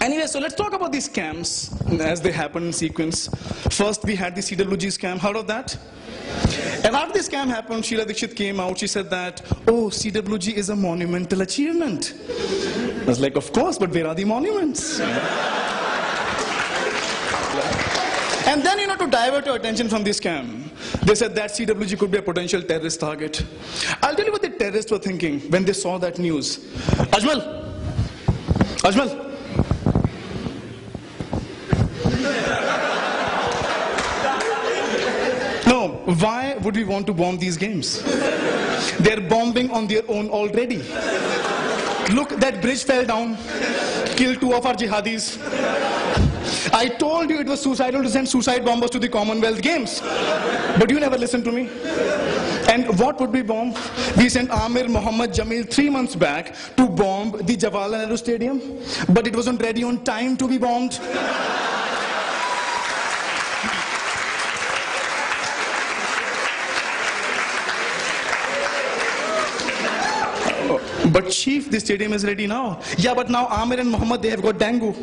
Anyway, so let's talk about these scams as they happen in sequence. First, we had the CWG scam. Heard of that? And after this scam happened, Sheila Dikshit came out. She said that, oh, CWG is a monumental achievement. I was like, of course, but where are the monuments? And then, to divert your attention from this scam, they said that CWG could be a potential terrorist target. I'll tell you what the terrorists were thinking when they saw that news. Ajmal! Ajmal! No, why would we want to bomb these games? They're bombing on their own already. Look, that bridge fell down, killed 2 of our jihadis. I told you it was suicidal to send suicide bombers to the Commonwealth Games. But you never listened to me. And what would we bomb? We sent Amir Mohammed Jamil 3 months back to bomb the Jawaharlal Nehru Stadium. But it wasn't ready on time to be bombed. But chief, the stadium is ready now. Yeah, but now Amir and Mohammed, they have got dengue.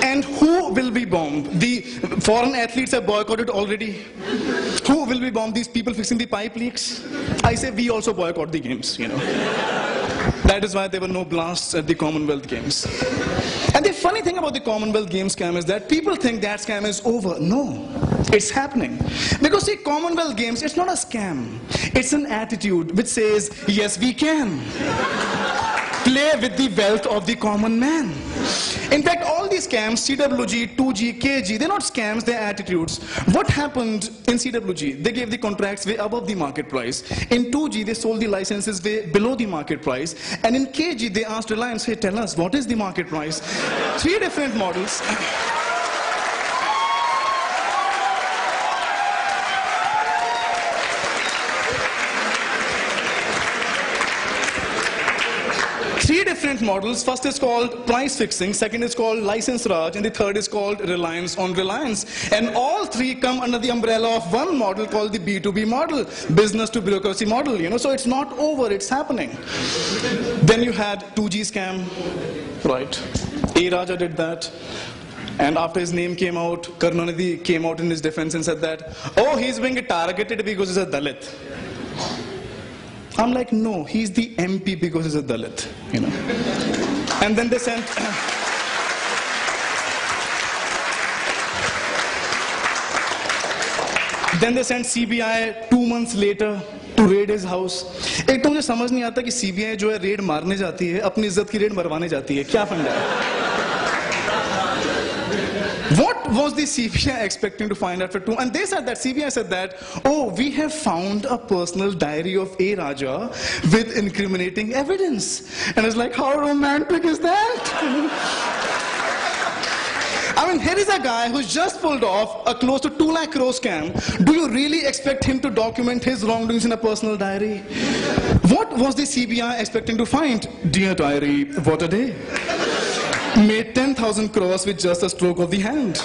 And who will be bombed? The foreign athletes have boycotted already. Who will be bombed? These people fixing the pipe leaks? I say we also boycott the games, That is why there were no blasts at the Commonwealth Games. And the funny thing about the Commonwealth Games scam is that people think that scam is over. No, it's happening. Because see, Commonwealth Games, it's not a scam. It's an attitude which says, yes, we can. Play with the wealth of the common man. In fact, all these scams, CWG, 2G, KG, they're not scams, they're attitudes. What happened in CWG? They gave the contracts way above the market price. In 2G, they sold the licenses way below the market price. And in KG, they asked Reliance, hey, tell us, what is the market price? 3 different models. Different models. First is called price fixing, second is called license Raj, and the third is called reliance on reliance. And all 3 come under the umbrella of one model called the B2B model, business to bureaucracy model, So it's not over, it's happening. Then you had 2G scam, right? A. Raja did that. And after his name came out, Karunanidhi came out in his defense and said that, oh, he's being targeted because he's a Dalit. I'm like, no, he's the MP because he's a Dalit, And then they sent... then they sent CBI 2 months later to raid his house. एक तो मुझे समझ नहीं आता कि CBI जो है red मारने जाती है, अपनी इज्जत की रेड मरवाने जाती है. क्या फंडा है? What was the CBI expecting to find out for 2? And they said that, CBI said that, oh, we have found a personal diary of A. Raja with incriminating evidence. And it's like, how romantic is that? I mean, here is a guy who's just pulled off a close to 2 lakh crore scam. Do you really expect him to document his wrongdoings in a personal diary? What was the CBI expecting to find? Dear diary, what a day. Made 10,000 crores with just a stroke of the hand.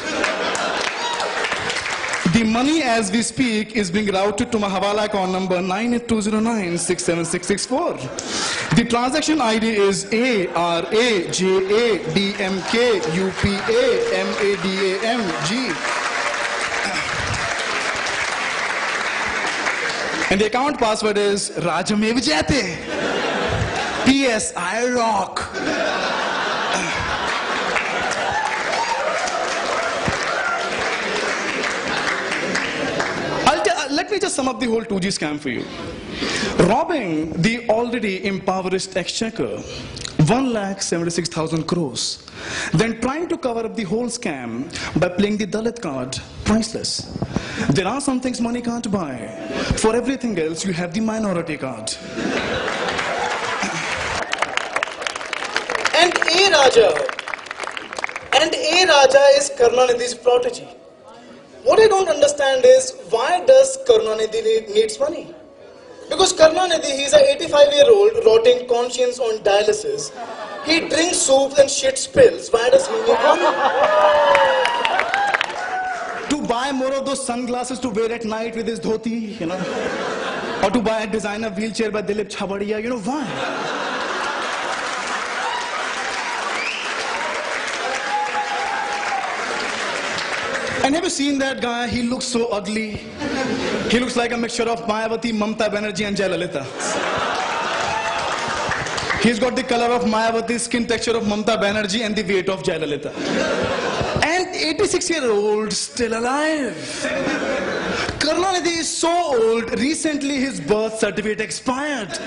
The money as we speak is being routed to my Hawala account number 9820967664. The transaction ID is ARAJADMKUPAMADAMG. And the account password is Rajamev Jayate. PS, I rock. Let me just sum up the whole 2G scam for you. Robbing the already impoverished exchequer, 1,76,000 crores. Then trying to cover up the whole scam by playing the Dalit card, priceless. There are some things money can't buy. For everything else, you have the minority card. And A. Raja is Karunanidhi's protege. What I don't understand is, why does Karunanidhi needs money? Because Karunanidhi, he's an 85-year-old rotting conscience on dialysis. He drinks soups and shits pills. Why does he need money? To buy more of those sunglasses to wear at night with his dhoti, or to buy a designer wheelchair by Dilip Chhabadiya. You know why? And have you seen that guy? He looks so ugly. He looks like a mixture of Mayawati, Mamta Banerjee and Jayalalitha. He's got the color of Mayawati, skin texture of Mamta Banerjee and the weight of Jayalalitha. And 86-year-old still alive. Karunanidhi is so old, recently his birth certificate expired.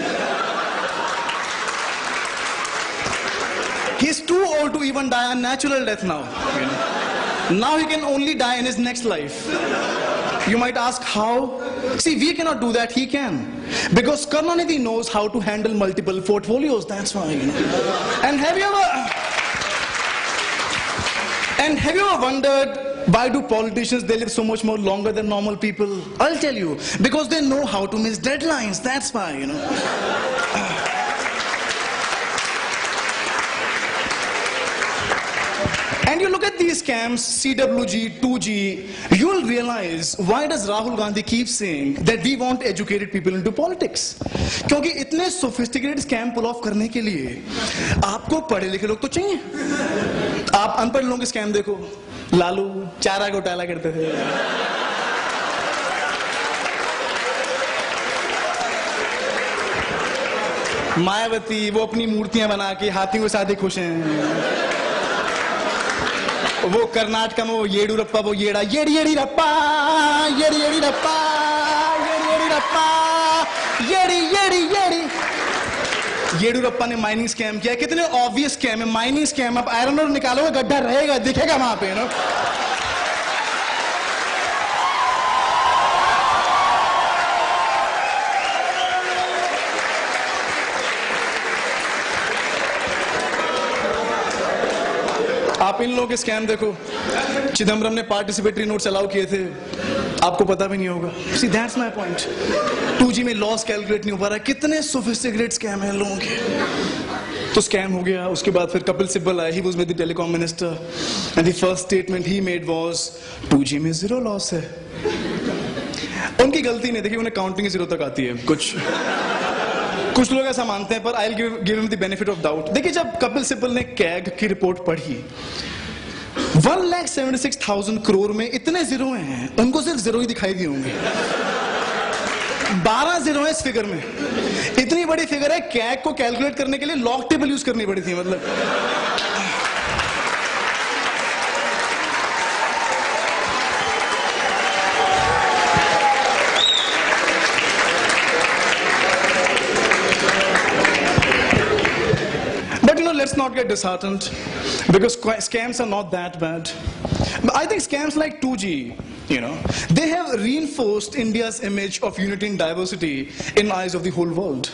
He's too old to even die a natural death now. You know? Now he can only die in his next life. You might ask how? See, we cannot do that, he can. Because Karunanidhi knows how to handle multiple portfolios, that's why. You know? And have you ever wondered why do politicians, they live so much more longer than normal people? I'll tell you, because they know how to miss deadlines, that's why, you know. And you look at these scams, CWG, 2G, you will realize why does Rahul Gandhi keep saying that we want educated people into politics? क्योंकि इतने sophisticated scam pull off करने के लिए आपको पढ़े लिखे लोग तो चाहिए. आप अनपढ़ लोगों के scam देखो, लालू चारा घोटाला करते थे. मायावती वो अपनी मूर्तियां बना के हाथियों के साथ ही खुश हैं. वो कर्नाटक में वो येडुरप्पा वो येड़ा येडीरप्पा येडीरप्पा येडीरप्पा येडी येडुरप्पा ने माइनिंग स्कैम किया. कितने ऑब्वियस स्कैम है माइनिंग स्कैम. आप आयरन ओर निकालोगे गड्ढा रहेगा, दिखेगा वहां पे ना. आप इन लोगों के स्कैम देखो. चिदम्बरम ने पार्टिसिपेटरी नोट्स अलाउ किए थे, आपको पता भी नहीं होगा. See, that's my point. 2G में लॉस कैलकुलेट नहीं हो पा रहा. कितने सोफिस्टिकेटेड स्कैम हैं लोगों के. तो स्कैम हो गया. उसके बाद फिर कपिल सिब्बल आए. He was with the telecom minister and the first statement he made was 2G में जीरो लॉस है. उनकी गलती नहीं. देखिए उन्हें काउंटिंग जीरो तक आती है. कुछ लोग ऐसा मानते हैं, पर I will give him the benefit of doubt. देखिए जब कपिल सिब्बल ने कैग की रिपोर्ट पढ़ी, 1,76,000 करोड़ में इतने जीरो हैं, उनको सिर्फ जीरो ही दिखाई दिए होंगे. 12 जीरो है इस फिगर में. इतनी बड़ी फिगर है, कैग को कैलकुलेट करने के लिए लॉग टेबल यूज करनी पड़ी थी. मतलब let's not get disheartened because scams are not that bad. But I think scams like 2G, you know, they have reinforced India's image of unity and diversity in eyes of the whole world.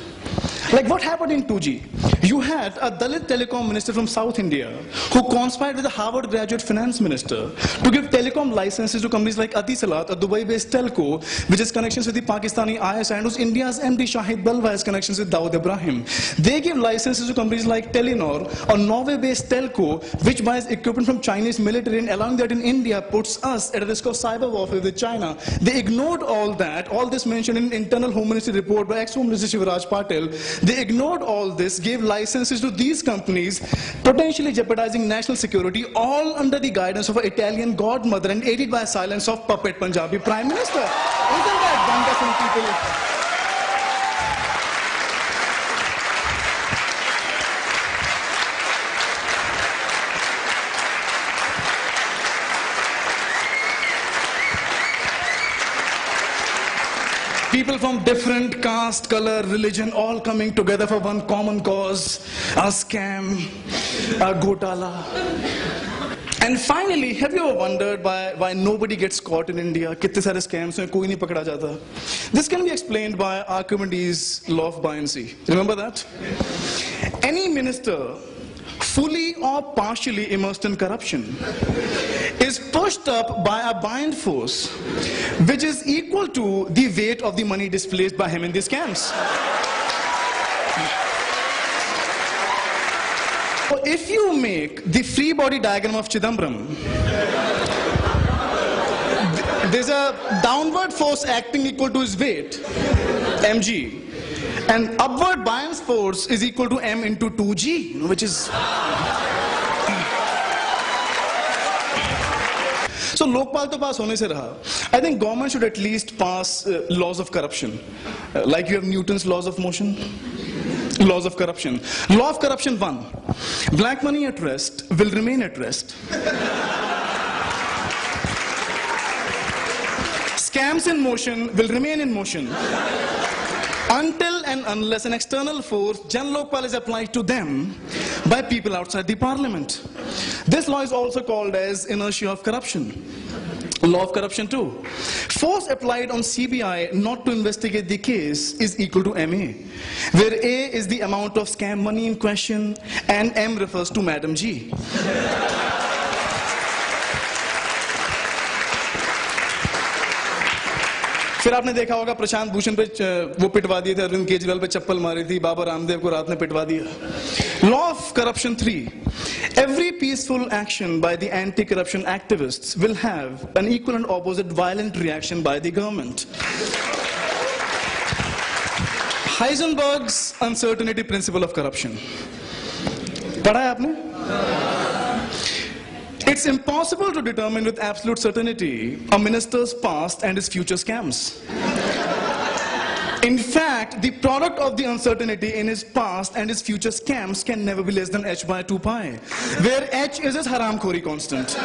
Like what happened in 2G? You had a Dalit telecom minister from South India who conspired with a Harvard graduate finance minister to give telecom licenses to companies like Atisalat, a Dubai-based telco, which has connections with the Pakistani ISI, and whose India's MD Shahid Balwa has connections with Dawood Ibrahim. They give licenses to companies like Telenor, a Norway-based telco, which buys equipment from Chinese military, and allowing that in India puts us at a risk of cyber warfare with China. They ignored all that, all this mentioned in an internal Home Ministry report by ex-Home Minister Shivraj Patel. They ignored all this, gave licenses to these companies, potentially jeopardizing national security, all under the guidance of an Italian godmother and aided by silence of puppet Punjabi Prime Minister. Isn't that wonderful, people? People from different caste, color, religion, all coming together for one common cause, a scam, a gotala. And finally, have you ever wondered why nobody gets caught in India? कितने सारे scams में कोई नहीं पकड़ा जाता? This can be explained by Archimedes' law of buoyancy. Remember that? Any minister fully or partially immersed in corruption is pushed up by a buoyant force which is equal to the weight of the money displaced by him in these scams. So if you make the free body diagram of Chidambaram, there's a downward force acting equal to his weight. mg. And upward buoyant force is equal to m into 2g, which is... So Lokpal to pass hone se raha. I think government should at least pass laws of corruption. Like you have Newton's laws of motion. Laws of corruption. Law of corruption 1. Black money at rest will remain at rest. Scams in motion will remain in motion. Until and unless an external force, Jan Lokpal, is applied to them by people outside the parliament. This law is also called as inertia of corruption. Law of corruption 2. Force applied on CBI not to investigate the case is equal to MA, where A is the amount of scam money in question and M refers to Madam G. फिर आपने देखा होगा प्रशांत भूषण पे वो पिटवा दिए थे, अरविंद केजरीवाल पे चप्पल मारी थी, बाबा रामदेव को रात में पिटवा दिया. Law of corruption 3. Every peaceful action by the anti-corruption activists will have an equal and opposite violent reaction by the government. Heisenberg's uncertainty principle of corruption. पढ़ा है आपने? It's impossible to determine with absolute certainty a minister's past and his future scams. In fact, the product of the uncertainty in his past and his future scams can never be less than h by 2 pi, where h is his haramkhori constant.